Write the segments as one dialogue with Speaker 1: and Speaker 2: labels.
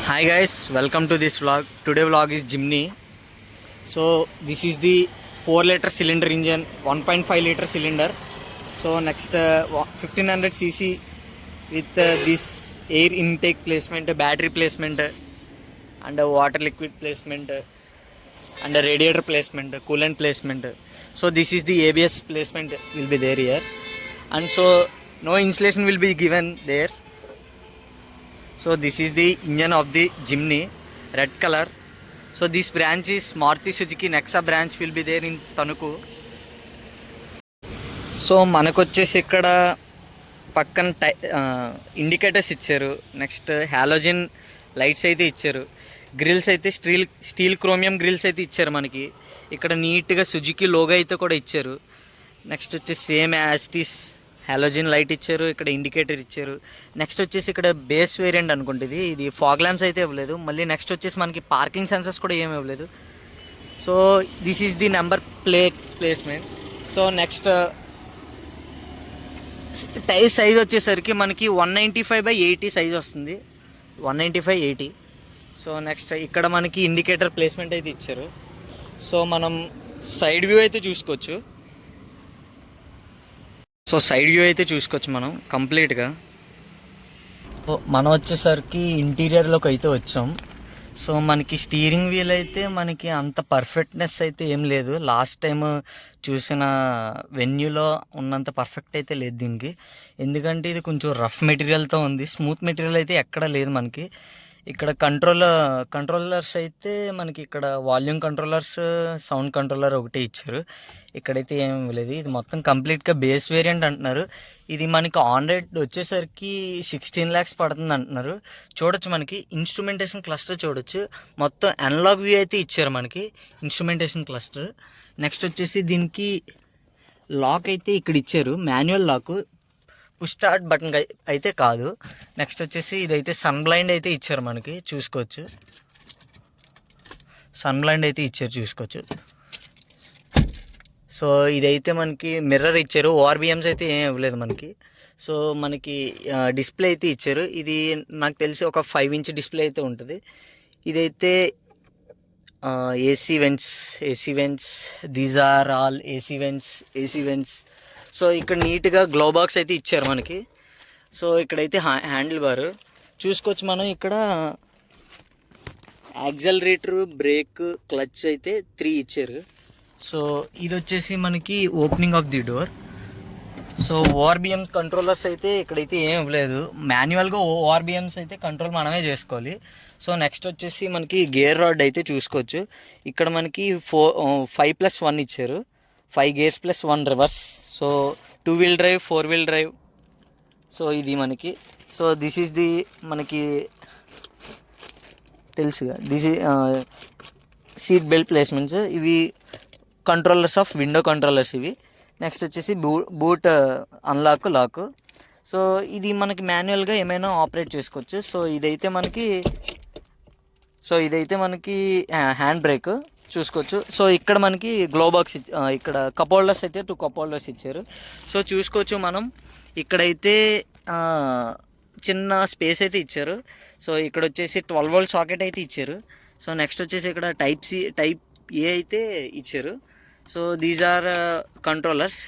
Speaker 1: Hi guys, welcome to this vlog. Today vlog is Jimny. So this is the 4-liter cylinder engine, 1.5-liter cylinder. So next 1500 cc with this air intake placement, battery placement, and water liquid placement, and radiator placement, coolant placement. So this is the ABS placement will be there here, and so no insulation will be given there. So this is the engine of the Jimny, red color. So this branch is Maruti Suzuki Nexa branch will be there in Tanuku. So మనకు వచ్చేసి ఇక్కడ పక్కన indicators ఇచ్చారు. Next halogen lights అయితే ఇచ్చారు. Grills అయితే steel chromium grills అయితే ఇచ్చారు మనకి. ఇక్కడ నీట్గా సుజుకి లోగో అయితే కూడా ఇచ్చారు. నెక్స్ట్ వచ్చేసి సేమ్ యాస్టిస్ హాలోజన్ లైట్ ఇచ్చారు. ఇక్కడ ఇండికేటర్ ఇచ్చారు. నెక్స్ట్ వచ్చేసి ఇక్కడ బేస్ వేరియంట్ అనుకుంటుంది. ఇది ఫాగ్ ల్యాంప్స్ అయితే ఇవ్వలేదు. మళ్ళీ నెక్స్ట్ వచ్చేసి మనకి పార్కింగ్ సెన్సర్స్ కూడా ఏమి ఇవ్వలేదు. So this is the number plate placement. So next tyre size వచ్చేసరికి మనకి 195/80 సైజ్ వస్తుంది. 195/80. సో నెక్స్ట్ ఇక్కడ మనకి ఇండికేటర్ ప్లేస్మెంట్ అయితే ఇచ్చారు. సో మనం సైడ్ వ్యూ అయితే చూసుకోవచ్చు. సో సైడ్ వ్యూ అయితే చూసుకోవచ్చు మనం కంప్లీట్గా. మనం వచ్చేసరికి ఇంటీరియర్లోకి అయితే వచ్చాం. సో మనకి స్టీరింగ్ వీల్ అయితే మనకి అంత పర్ఫెక్ట్నెస్ అయితే ఏం లేదు. లాస్ట్ టైం చూసిన వెన్యూలో ఉన్నంత పర్ఫెక్ట్ అయితే లేదు దీనికి. ఎందుకంటే ఇది కొంచెం రఫ్ మెటీరియల్తో ఉంది. స్మూత్ మెటీరియల్ అయితే ఎక్కడా లేదు మనకి. ఇక్కడ కంట్రోలర్స్ అయితే మనకి ఇక్కడ వాల్యూమ్ కంట్రోలర్స్, సౌండ్ కంట్రోలర్ ఒకటే ఇచ్చారు. ఇక్కడైతే ఏం లేదు. ఇది మొత్తం కంప్లీట్గా బేస్ వేరియంట్ అంటున్నారు. ఇది మనకి ఆన్ రేట్ వచ్చేసరికి 16 lakhs పడుతుంది అంటున్నారు. చూడొచ్చు మనకి ఇన్స్ట్రుమెంటేషన్ క్లస్టర్ చూడొచ్చు. మొత్తం అనలాగ్ వ్యూ అయితే ఇచ్చారు మనకి ఇన్స్ట్రుమెంటేషన్ క్లస్టర్. నెక్స్ట్ వచ్చేసి దీనికి లాక్ అయితే ఇక్కడ ఇచ్చారు, manual lock. Push start button అయితే కాదు. నెక్స్ట్ వచ్చేసి ఇదైతే సన్ బ్లైండ్ అయితే ఇచ్చారు మనకి, చూసుకోవచ్చు. సన్ బ్లైండ్ అయితే ఇచ్చారు, చూసుకోవచ్చు. సో ఇదైతే మనకి మిర్రర్ ఇచ్చారు. ఓఆర్బిఎమ్స్ అయితే ఏం ఇవ్వలేదు మనకి. సో మనకి డిస్ప్లే అయితే ఇచ్చారు. ఇది నాకు తెలిసి ఒక 5-inch డిస్ప్లే అయితే ఉంటుంది. ఇదైతే AC vents these are all AC vents. So ఇక్కడ నీట్గా గ్లో బాక్స్ అయితే ఇచ్చారు మనకి. సో ఇక్కడైతే హ్యాండిల్ బార్ చూసుకోవచ్చు మనం. ఇక్కడ యాక్సలరేటర్, బ్రేక్, క్లచ్ అయితే 3 ఇచ్చారు. సో ఇది వచ్చేసి మనకి opening of the door. So ORBM controllers అయితే ఇక్కడైతే ఏం ఇవ్వలేదు. మాన్యువల్గా ఓఆర్బిఎమ్స్ అయితే కంట్రోల్ మనమే చేసుకోవాలి. సో నెక్స్ట్ వచ్చేసి మనకి గేర్ రాడ్ అయితే చూసుకోవచ్చు. ఇక్కడ మనకి 5+1 ఇచ్చారు. 5 gears + 1 reverse. So 2-wheel drive, 4-wheel drive. So ఇది మనకి. సో దిస్ ఈజ్ ది మనకి తెలుసుగా సీట్ బెల్ట్ ప్లేస్మెంట్స్. ఇవి కంట్రోలర్స్ ఆఫ్ విండో కంట్రోలర్స్ ఇవి. నెక్స్ట్ వచ్చేసి బూట్ అన్లాక్, లాక్. సో ఇది మనకి మాన్యువల్గా ఏమైనా ఆపరేట్ చేసుకోవచ్చు. సో ఇదైతే మనకి హ్యాండ్ బ్రేక్ చూసుకోవచ్చు. సో ఇక్కడ మనకి గ్లో బాక్స్ ఇక్కడ కప్ హోల్డర్స్ అయితే 2 కప్ హోల్డర్స్ ఇచ్చారు. సో చూసుకోవచ్చు మనం. ఇక్కడైతే చిన్న స్పేస్ అయితే ఇచ్చారు. సో ఇక్కడ వచ్చేసి 12V సాకెట్ అయితే ఇచ్చారు. సో నెక్స్ట్ వచ్చేసి ఇక్కడ టైప్ ఏ అయితే ఇచ్చారు. So these are controllers.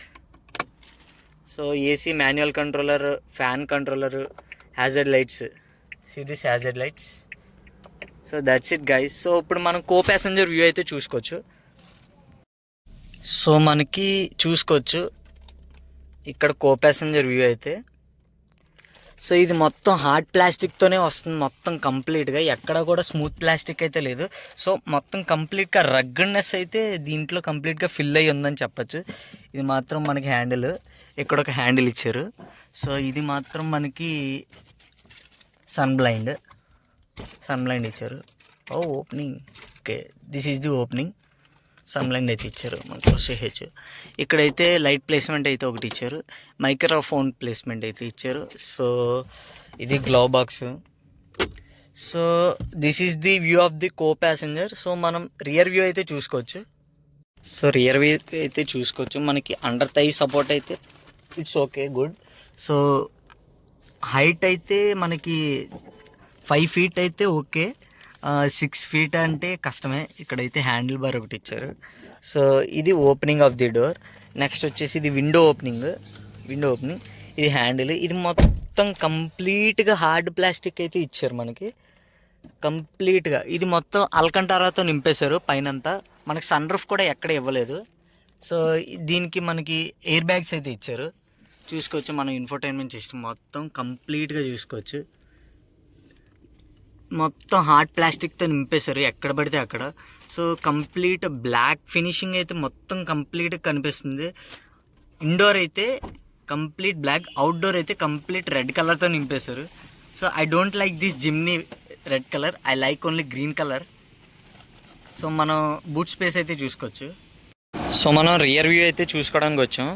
Speaker 1: So AC, manual controller, fan controller, hazard lights. See this hazard lights. So that's it guys. So ఇప్పుడు మనం కో ప్యాసింజర్ వ్యూ అయితే చూసుకోవచ్చు. సో మనకి చూసుకోవచ్చు ఇక్కడ కో ప్యాసింజర్ వ్యూ అయితే. సో ఇది మొత్తం హార్డ్ ప్లాస్టిక్తోనే వస్తుంది మొత్తం కంప్లీట్గా. ఎక్కడ కూడా స్మూత్ ప్లాస్టిక్ అయితే లేదు. సో మొత్తం కంప్లీట్గా రగ్గడ్నెస్ అయితే దీంట్లో కంప్లీట్గా ఫిల్ అయ్యి ఉందని చెప్పచ్చు. ఇది మాత్రం మనకి హ్యాండిల్, ఇక్కడ ఒక హ్యాండిల్ ఇచ్చారు. సో ఇది మాత్రం మనకి సన్ బ్లైండ్ ఇచ్చారు. Opening. Okay, this is the opening. Sun blind అయితే ఇచ్చారు మనకు. సిహెచ్ ఇక్కడైతే లైట్ ప్లేస్మెంట్ అయితే ఒకటి ఇచ్చారు. మైక్రోఫోన్ ప్లేస్మెంట్ అయితే ఇచ్చారు. సో ఇది glow box. So this is the view of the co passenger. So మనం రియర్ వ్యూ అయితే చూసుకోవచ్చు. సో రియర్ వ్యూ అయితే చూసుకోవచ్చు. మనకి అండర్ థై సపోర్ట్ అయితే it's okay, good. So height అయితే మనకి 5 ఫీట్ అయితే ఓకే, 6 ఫీట్ అంటే కష్టమే. ఇక్కడైతే హ్యాండిల్ బార్ ఒకటి ఇచ్చారు. సో ఇది opening of the door. Next వచ్చేసి ఇది విండో ఓపెనింగ్. ఇది హ్యాండిల్. ఇది మొత్తం కంప్లీట్గా హార్డ్ ప్లాస్టిక్ అయితే ఇచ్చారు మనకి కంప్లీట్గా. ఇది మొత్తం అల్కంటారాతో నింపేశారు పైనంతా. మనకి సన్ రూఫ్ కూడా ఎక్కడ ఇవ్వలేదు. సో దీనికి మనకి ఎయిర్ బ్యాగ్స్ అయితే ఇచ్చారు. చూసుకోవచ్చు మనం ఇన్ఫోటైన్మెంట్ సిస్టమ్ మొత్తం కంప్లీట్గా చూసుకోవచ్చు. మొత్తం హార్డ్ ప్లాస్టిక్తో నింపేశారు ఎక్కడ పడితే అక్కడ. సో కంప్లీట్ బ్లాక్ ఫినిషింగ్ అయితే మొత్తం కంప్లీట్గా కనిపిస్తుంది. ఇండోర్ అయితే కంప్లీట్ బ్లాక్, అవుట్డోర్ అయితే కంప్లీట్ రెడ్ కలర్తో నింపేశారు. So I don't like this Jimny red colour, I like only green colour. So మనం బూట్ స్పేస్ అయితే చూసుకోవచ్చు. సో మనం రియర్ వ్యూ అయితే చూసుకోవడానికి వచ్చాం.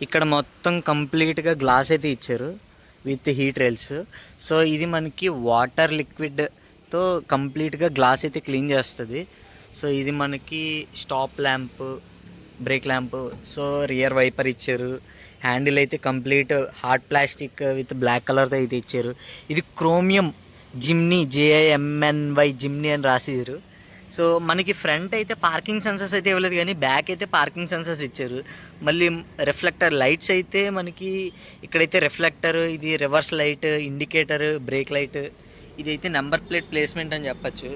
Speaker 1: ఇక్కడ మొత్తం కంప్లీట్గా గ్లాస్ అయితే ఇచ్చారు విత్ హీట్ రైల్స్. సో ఇది మనకి వాటర్ లిక్విడ్తో కంప్లీట్గా గ్లాస్ అయితే క్లీన్ చేస్తుంది. సో ఇది మనకి stop lamp, brake lamp. So rear wiper ఇచ్చారు. హ్యాండిల్ అయితే complete hard plastic with black కలర్తో అయితే ఇచ్చారు. ఇది క్రోమియం జిమ్నీ, JIMNY జిమ్నీ అని రాసిరు. సో మనకి ఫ్రంట్ అయితే పార్కింగ్ సెన్సర్స్ అయితే ఇవ్వలేదు, కానీ బ్యాక్ అయితే పార్కింగ్ సెన్సర్స్ ఇచ్చారు. మళ్ళీ రిఫ్లెక్టర్ లైట్స్ అయితే మనకి ఇక్కడైతే రిఫ్లెక్టర్, ఇది reverse light, indicator, break light. ఇదైతే నెంబర్ ప్లేట్ ప్లేస్మెంట్ అని చెప్పచ్చు.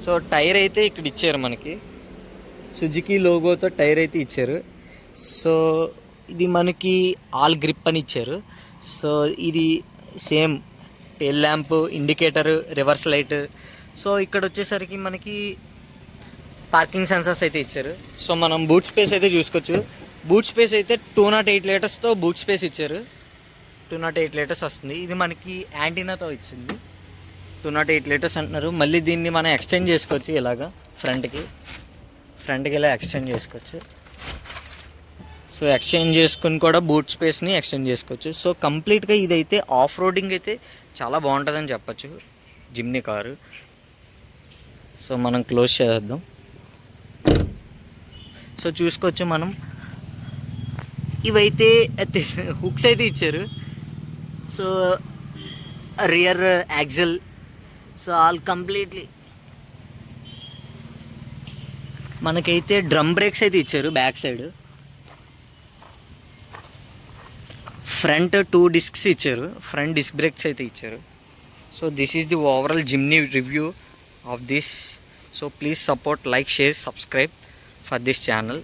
Speaker 1: సో టైర్ అయితే ఇక్కడ ఇచ్చారు మనకి, సుజుకి లోగోతో టైర్ అయితే ఇచ్చారు. సో ఇది మనకి ఆల్ గ్రిప్ అని ఇచ్చారు. సో ఇది same tail lamp, indicator, reverse light. So ఇక్కడ వచ్చేసరికి మనకి పార్కింగ్ సెన్సర్స్ అయితే ఇచ్చారు. సో మనం బూట్ స్పేస్ అయితే చూసుకోవచ్చు. బూట్ స్పేస్ అయితే 208 లీటర్స్తో బూట్ స్పేస్ ఇచ్చారు. 208 లీటర్స్ వస్తుంది. ఇది మనకి యాంటీనాతో ఇచ్చింది. 208 లీటర్స్ అంటున్నారు. మళ్ళీ దీన్ని మనం ఎక్స్టెండ్ చేసుకోవచ్చు ఇలాగా ఫ్రంట్కి ఇలా ఎక్స్టెండ్ చేసుకోవచ్చు. సో ఎక్స్చేంజ్ చేసుకుని కూడా బూట్ స్పేస్ని ఎక్స్టెండ్ చేసుకోవచ్చు. సో కంప్లీట్గా ఇదైతే ఆఫ్ రోడింగ్ అయితే చాలా బాగుంటుందని చెప్పచ్చు జిమ్నీ కారు. సో మనం క్లోజ్ చేద్దాం. సో చూసుకోవచ్చు మనం, ఇవైతే హుక్స్ అయితే ఇచ్చారు. So rear axle, so all completely మనకైతే డ్రమ్ బ్రేక్స్ అయితే ఇచ్చారు బ్యాక్ సైడ్. ఫ్రంట్ 2 డిస్క్స్ ఇచ్చారు, ఫ్రంట్ డిస్క్ బ్రేక్స్ అయితే ఇచ్చారు. So this is the overall Jimny review of this. So please support, like, share, subscribe for this channel.